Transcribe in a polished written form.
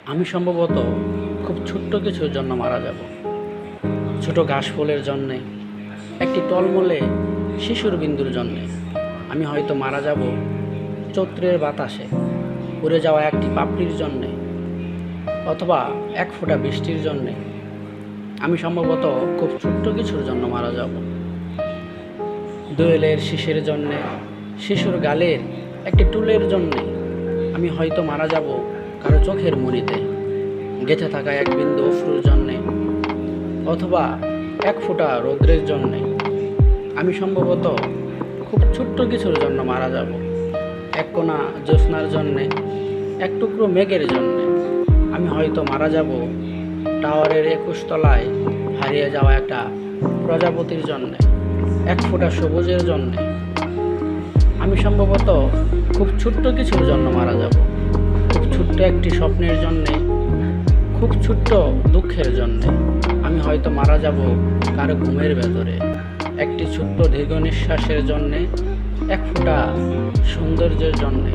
আমি সম্ভবত খুব ছোট্ট কিছুর জন্য মারা যাব। ছোট ঘাস ফুলের জন্যে, একটি টলমলে শিশুর বিন্দুর জন্যে। আমি হয়তো মারা যাব চৈত্রের বাতাসে উড়ে যাওয়া একটি পাপড়ির জন্যে, অথবা এক ফোঁটা বৃষ্টির জন্যে। আমি সম্ভবত খুব ছোট্ট কিছুর জন্য মারা যাব। দোয়েলের শিশের জন্যে, শিশুর গালের একটি টুলের জন্যে। আমি হয়তো মারা যাব কারো চোখের মণিতে গেঁথে থাকা এক বিন্দু অশ্রুর জন্যে, অথবা এক ফোঁটা রৌদ্রের জন্যে। আমি সম্ভবত খুব ছোট্ট কিছুর জন্য মারা যাব। এক কোণা জ্যোৎস্নার জন্যে, এক টুকরো মেঘের জন্যে। আমি হয়তো মারা যাব টাওয়ারের 21 তলায় হারিয়ে যাওয়া একটা প্রজাপতির জন্যে, এক ফোঁটা সবুজের জন্যে। আমি সম্ভবত খুব ছোট্ট কিছুর জন্য মারা যাব। খুব ছোট্ট একটি স্বপ্নের জন্যে, খুব ছোট্ট দুঃখের জন্যে। আমি হয়তো মারা যাব কারো ঘুমের ভেতরে, একটি ছোট্ট দীর্ঘ নিঃশ্বাসের জন্যে, এক ফোঁটা সৌন্দর্যের জন্যে।